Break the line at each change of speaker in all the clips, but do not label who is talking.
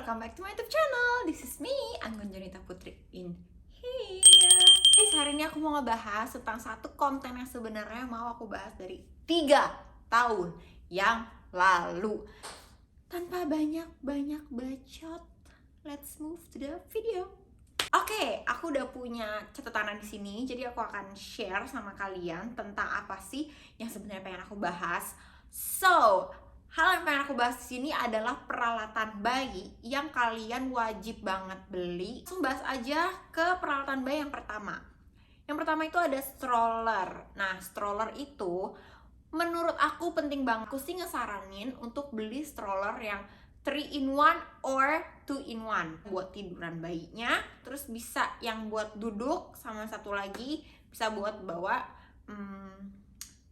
welcome back to my YouTube channel. This is me, Anggun Jonita Putri in here. Guys, hari ini aku mau ngebahas tentang satu konten yang sebenarnya mau aku bahas dari 3 tahun yang lalu. Tanpa banyak bacot, let's move to the video. Oke, aku udah punya catatan di sini, jadi aku akan share sama kalian tentang apa sih yang sebenarnya pengen aku bahas. So, hal yang pengen aku bahas di sini adalah peralatan bayi yang kalian wajib banget beli. Langsung bahas aja ke peralatan bayi yang pertama. Yang pertama itu ada stroller. Nah, stroller itu menurut aku penting banget. Aku sih ngesaranin untuk beli stroller yang 3 in 1 or 2 in 1 buat tiduran bayinya, terus bisa yang buat duduk, sama satu lagi bisa buat bawa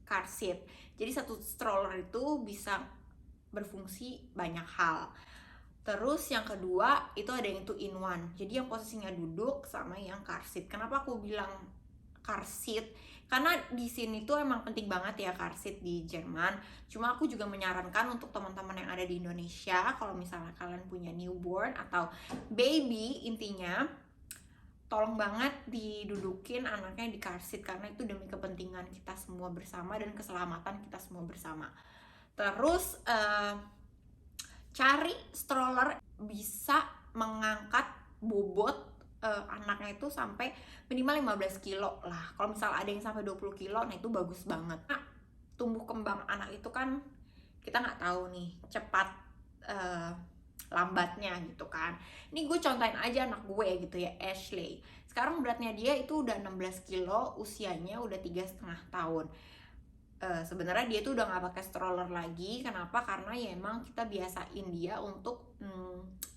car seat. Jadi satu stroller itu bisa berfungsi banyak hal. Terus yang kedua itu ada yang 2 in 1. Jadi yang posisinya duduk sama yang car seat. Kenapa aku bilang car seat? Karena di sini tuh emang penting banget ya car seat di Jerman. Cuma aku juga menyarankan untuk teman-teman yang ada di Indonesia, kalau misalnya kalian punya newborn atau baby, intinya tolong banget didudukin anaknya di car seat karena itu demi kepentingan kita semua bersama dan keselamatan kita semua bersama. Terus cari stroller bisa mengangkat bobot anaknya itu sampai minimal 15 kilo lah. Kalau misalnya ada yang sampai 20 kilo, nah itu bagus banget. Nah, tumbuh kembang anak itu kan kita nggak tahu nih cepat lambatnya gitu kan. Ini gue contohin aja anak gue gitu ya, Ashley. Sekarang beratnya dia itu udah 16 kilo, usianya udah 3,5 tahun. Sebenarnya dia tuh udah nggak pakai stroller lagi. Kenapa? Karena ya emang kita biasain dia untuk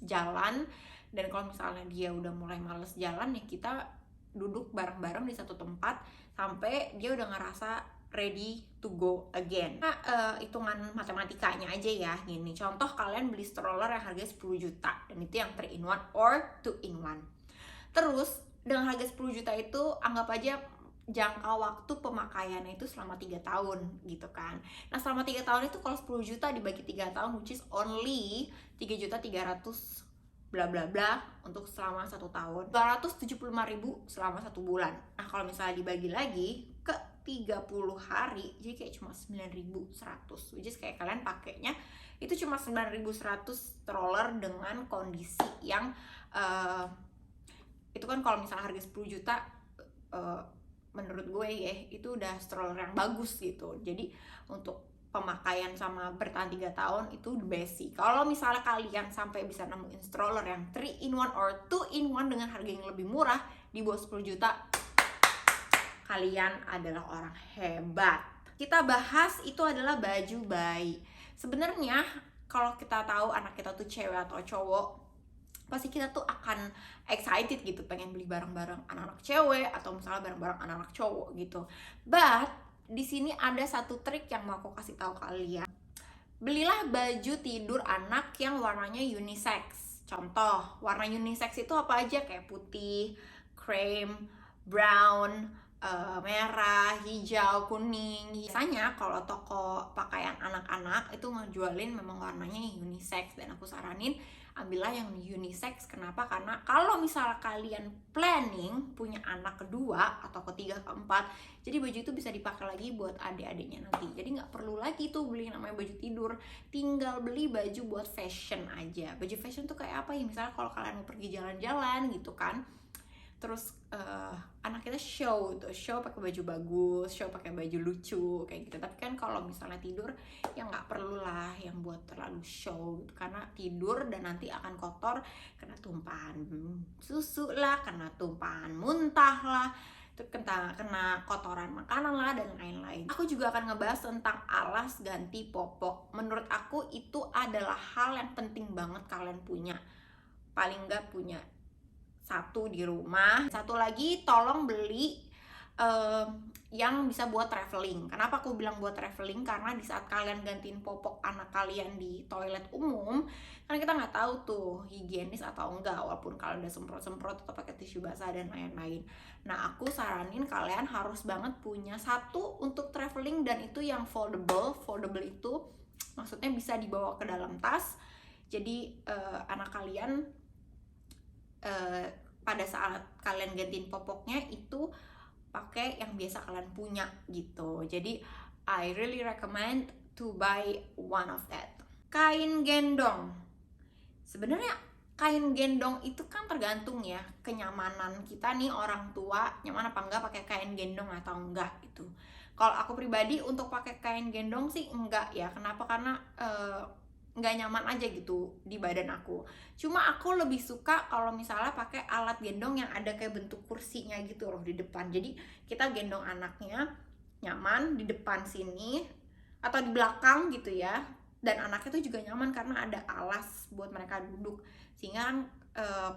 jalan. Dan kalau misalnya dia udah mulai males jalan ya kita duduk bareng-bareng di satu tempat sampai dia udah ngerasa ready to go again. Nah, hitungan matematikanya aja ya gini. Contoh kalian beli stroller yang harganya 10 juta dan itu yang 3 in 1 or 2 in 1. Terus dengan harga 10 juta itu anggap aja jangka waktu pemakaiannya itu selama 3 tahun gitu kan. Nah, selama 3 tahun itu kalau 10 juta dibagi 3 tahun which is only 3.300.000 bla bla bla untuk selama 1 tahun, 275.000 selama 1 bulan. Nah, kalau misalnya dibagi lagi ke 30 hari jadi kayak cuma 9.100, which is kayak kalian pakainya itu cuma 9.100 stroller dengan kondisi yang itu kan kalau misalnya harga 10 juta menurut gue ya itu udah stroller yang bagus gitu. Jadi untuk pemakaian sama bertahan 3 tahun itu the best sih. Kalau misalnya kalian sampai bisa nemuin stroller yang 3 in 1 or 2 in 1 dengan harga yang lebih murah di bawah 10 juta, kalian adalah orang hebat. Kita bahas itu adalah baju bayi. Sebenarnya kalau kita tahu anak kita tuh cewek atau cowok, pasti kita tuh akan excited gitu pengen beli barang-barang anak-anak cewek atau misalnya barang-barang anak-anak cowok gitu. But di sini ada satu trik yang mau aku kasih tahu kalian. Belilah baju tidur anak yang warnanya unisex. Contoh, warna unisex itu apa aja? Kayak putih, cream, brown, merah, hijau, kuning. Biasanya kalau toko pakaian anak-anak itu ngejualin memang warnanya unisex dan aku saranin ambillah yang unisex. Kenapa? Karena kalau misalnya kalian planning punya anak kedua atau ketiga, keempat, jadi baju itu bisa dipakai lagi buat adik-adiknya nanti. Jadi nggak perlu lagi tuh beli namanya baju tidur, tinggal beli baju buat fashion aja. Baju fashion tuh kayak apa ya? Misalnya kalau kalian mau pergi jalan-jalan gitu kan, terus anak kita show pakai baju bagus, show pakai baju lucu kayak gitu. Tapi kan kalau misalnya tidur ya nggak perlu lah yang buat terlalu show gitu, karena tidur dan nanti akan kotor kena tumpahan susu lah, kena tumpahan muntah lah, itu kena kotoran makanan lah dan lain-lain. Aku juga akan ngebahas tentang alas ganti popok. Menurut aku itu adalah hal yang penting banget kalian punya, paling nggak punya satu di rumah. Satu lagi tolong beli yang bisa buat traveling. Kenapa aku bilang buat traveling? Karena di saat kalian gantiin popok anak kalian di toilet umum, karena kita nggak tahu tuh higienis atau enggak, walaupun kalian udah semprot-semprot atau pakai tisu basah dan lain-lain. Nah, aku saranin kalian harus banget punya satu untuk traveling, dan itu yang foldable. Foldable itu maksudnya bisa dibawa ke dalam tas. Jadi anak kalian pada saat kalian gantiin popoknya itu pakai yang biasa kalian punya gitu. Jadi I really recommend to buy one of that. Kain gendong. Sebenarnya kain gendong itu kan tergantung ya kenyamanan kita nih orang tua, nyaman apa enggak pakai kain gendong atau enggak gitu. Kalau aku pribadi untuk pakai kain gendong sih enggak ya. Kenapa? Karena nggak nyaman aja gitu di badan aku. Cuma aku lebih suka kalau misalnya pakai alat gendong yang ada kayak bentuk kursinya gitu loh di depan. Jadi kita gendong anaknya nyaman di depan sini atau di belakang gitu ya. Dan anaknya tuh juga nyaman karena ada alas buat mereka duduk, sehingga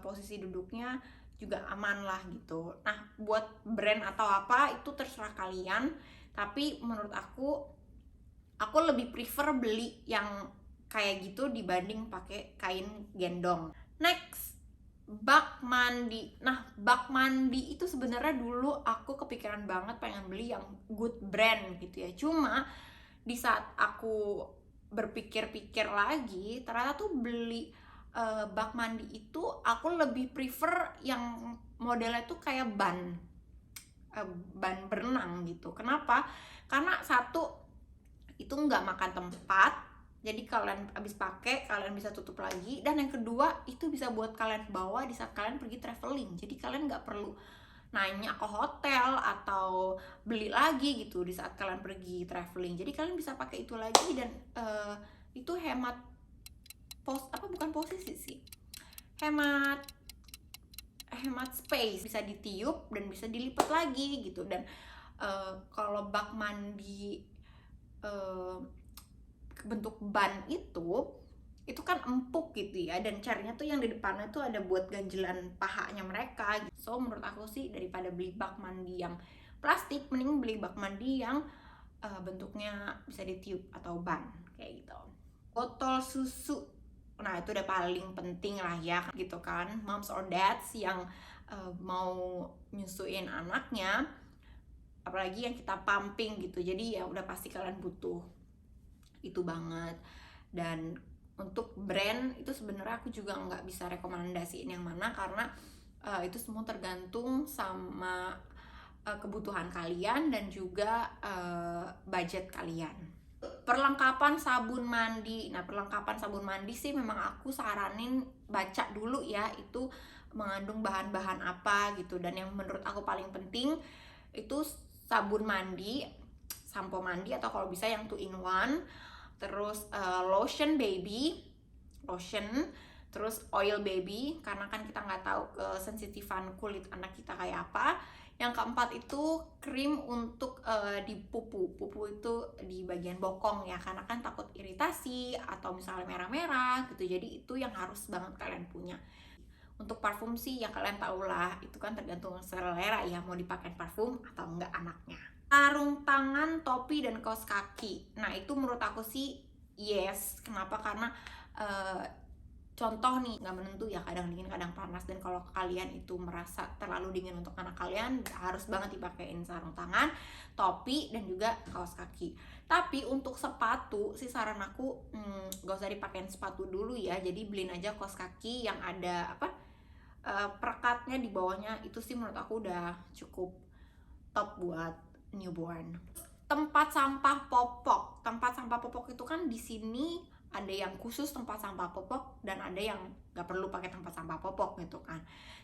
posisi duduknya juga aman lah gitu. Nah, buat brand atau apa itu terserah kalian. Tapi menurut aku lebih prefer beli yang kayak gitu dibanding pakai kain gendong. Next, bak mandi. Nah, bak mandi itu sebenarnya dulu aku kepikiran banget pengen beli yang good brand gitu ya. Cuma di saat aku berpikir-pikir lagi, ternyata tuh beli bak mandi itu aku lebih prefer yang modelnya tuh kayak ban berenang gitu. Kenapa? Karena satu, itu nggak makan tempat, jadi kalian habis pakai kalian bisa tutup lagi. Dan yang kedua, itu bisa buat kalian bawa di saat kalian pergi traveling, jadi kalian nggak perlu nanya ke hotel atau beli lagi gitu di saat kalian pergi traveling. Jadi kalian bisa pakai itu lagi dan itu hemat bukan posisi sih, hemat space, bisa ditiup dan bisa dilipat lagi gitu. Dan kalau bak mandi bentuk ban itu kan empuk gitu ya, dan carinya tuh yang di depannya tuh ada buat ganjelan pahanya mereka. So menurut aku sih daripada beli bak mandi yang plastik, mending beli bak mandi yang bentuknya bisa ditiup atau ban kayak gitu. Botol susu, nah itu udah paling penting lah ya gitu kan, moms or dads yang mau nyusuin anaknya, apalagi yang kita pumping gitu. Jadi ya udah pasti kalian butuh itu banget. Dan untuk brand itu sebenarnya aku juga nggak bisa rekomendasiin yang mana, karena itu semua tergantung sama kebutuhan kalian dan juga budget kalian. Perlengkapan sabun mandi. Nah, perlengkapan sabun mandi sih memang aku saranin baca dulu ya, itu mengandung bahan-bahan apa gitu. Dan yang menurut aku paling penting itu sabun mandi, sampo mandi atau kalau bisa yang 2 in 1. Terus lotion baby, terus oil baby, karena kan kita nggak tahu kesensitifan kulit anak kita kayak apa. Yang keempat itu krim untuk di pupu itu di bagian bokong ya, karena kan takut iritasi atau misalnya merah-merah gitu. Jadi itu yang harus banget kalian punya. Untuk parfum sih ya kalian tau lah, itu kan tergantung selera ya, mau dipakai parfum atau enggak anaknya. Sarung tangan, topi, dan kaos kaki. Nah itu menurut aku sih yes. Kenapa? Karena contoh nih, nggak menentu ya, kadang dingin kadang panas. Dan kalau kalian itu merasa terlalu dingin untuk anak kalian, harus banget dipakein sarung tangan, topi, dan juga kaos kaki. Tapi untuk sepatu sih saran aku nggak usah dipakein sepatu dulu ya. Jadi beliin aja kaos kaki yang ada perekatnya di bawahnya. Itu sih menurut aku udah cukup top buat newborn. Tempat sampah popok. Tempat sampah popok itu kan di sini ada yang khusus tempat sampah popok dan ada yang nggak perlu pakai tempat sampah popok gitu kan.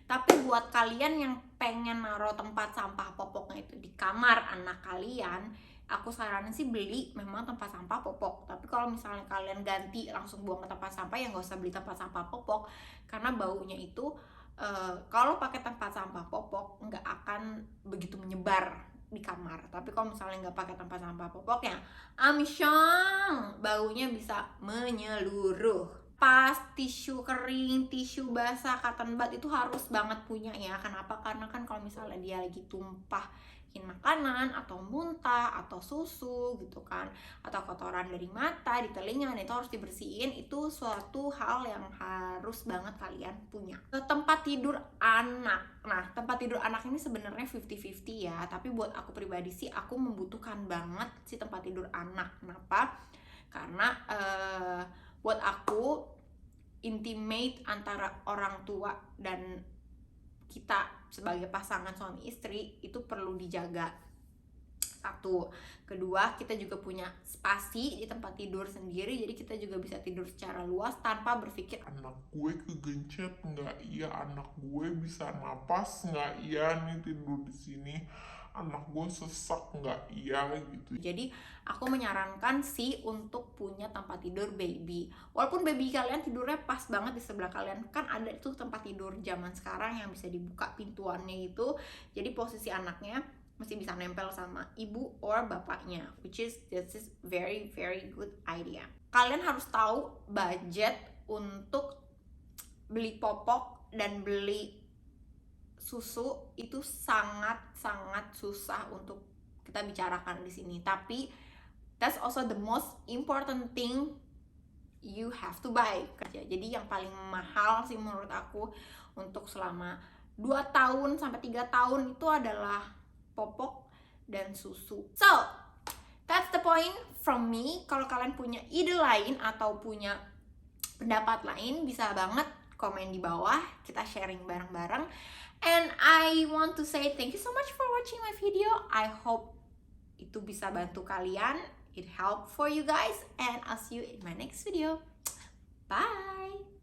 Tapi buat kalian yang pengen naruh tempat sampah popoknya itu di kamar anak kalian, aku saranin sih beli memang tempat sampah popok. Tapi kalau misalnya kalian ganti langsung buang ke tempat sampah, ya nggak usah beli tempat sampah popok, karena baunya itu kalau pakai tempat sampah popok nggak akan begitu menyebar di kamar. Tapi kalau misalnya nggak pakai tempat sampah popoknya, amsyong, baunya bisa menyeluruh. Pas tisu kering, tisu basah, cotton bud itu harus banget punya ya. Kenapa? Karena kan kalau misalnya dia lagi tumpahin makanan atau muntah atau susu gitu kan, atau kotoran dari mata, di telinga, itu harus dibersihin. Itu suatu hal yang harus banget kalian punya. Tempat tidur anak. Nah, tempat tidur anak ini sebenarnya 50-50 ya, tapi buat aku pribadi sih aku membutuhkan banget si tempat tidur anak. Kenapa? Karena buat aku intimate antara orang tua dan kita sebagai pasangan suami istri itu perlu dijaga. Satu. Kedua, kita juga punya spasi di tempat tidur sendiri, jadi kita juga bisa tidur secara luas tanpa berpikir
anak gue kegencet nggak iya, anak gue bisa napas nggak iya nih tidur di sini, anak gue sesak nggak iya gitu.
Jadi aku menyarankan sih untuk punya tempat tidur baby. Walaupun baby kalian tidurnya pas banget di sebelah kalian, kan ada tuh tempat tidur zaman sekarang yang bisa dibuka pintuannya gitu. Jadi posisi anaknya masih bisa nempel sama ibu or bapaknya, which is this is very very good idea. Kalian harus tahu budget untuk beli popok dan beli susu itu sangat susah untuk kita bicarakan di sini. Tapi that's also the most important thing you have to buy. Jadi yang paling mahal sih menurut aku untuk selama 2 tahun sampai 3 tahun itu adalah popok dan susu. So, that's the point from me. Kalau kalian punya ide lain atau punya pendapat lain, bisa banget komen di bawah, kita sharing bareng-bareng. And I want to say thank you so much for watching my video. I hope itu bisa bantu kalian, it helped for you guys, and I'll see you in my next video. Bye!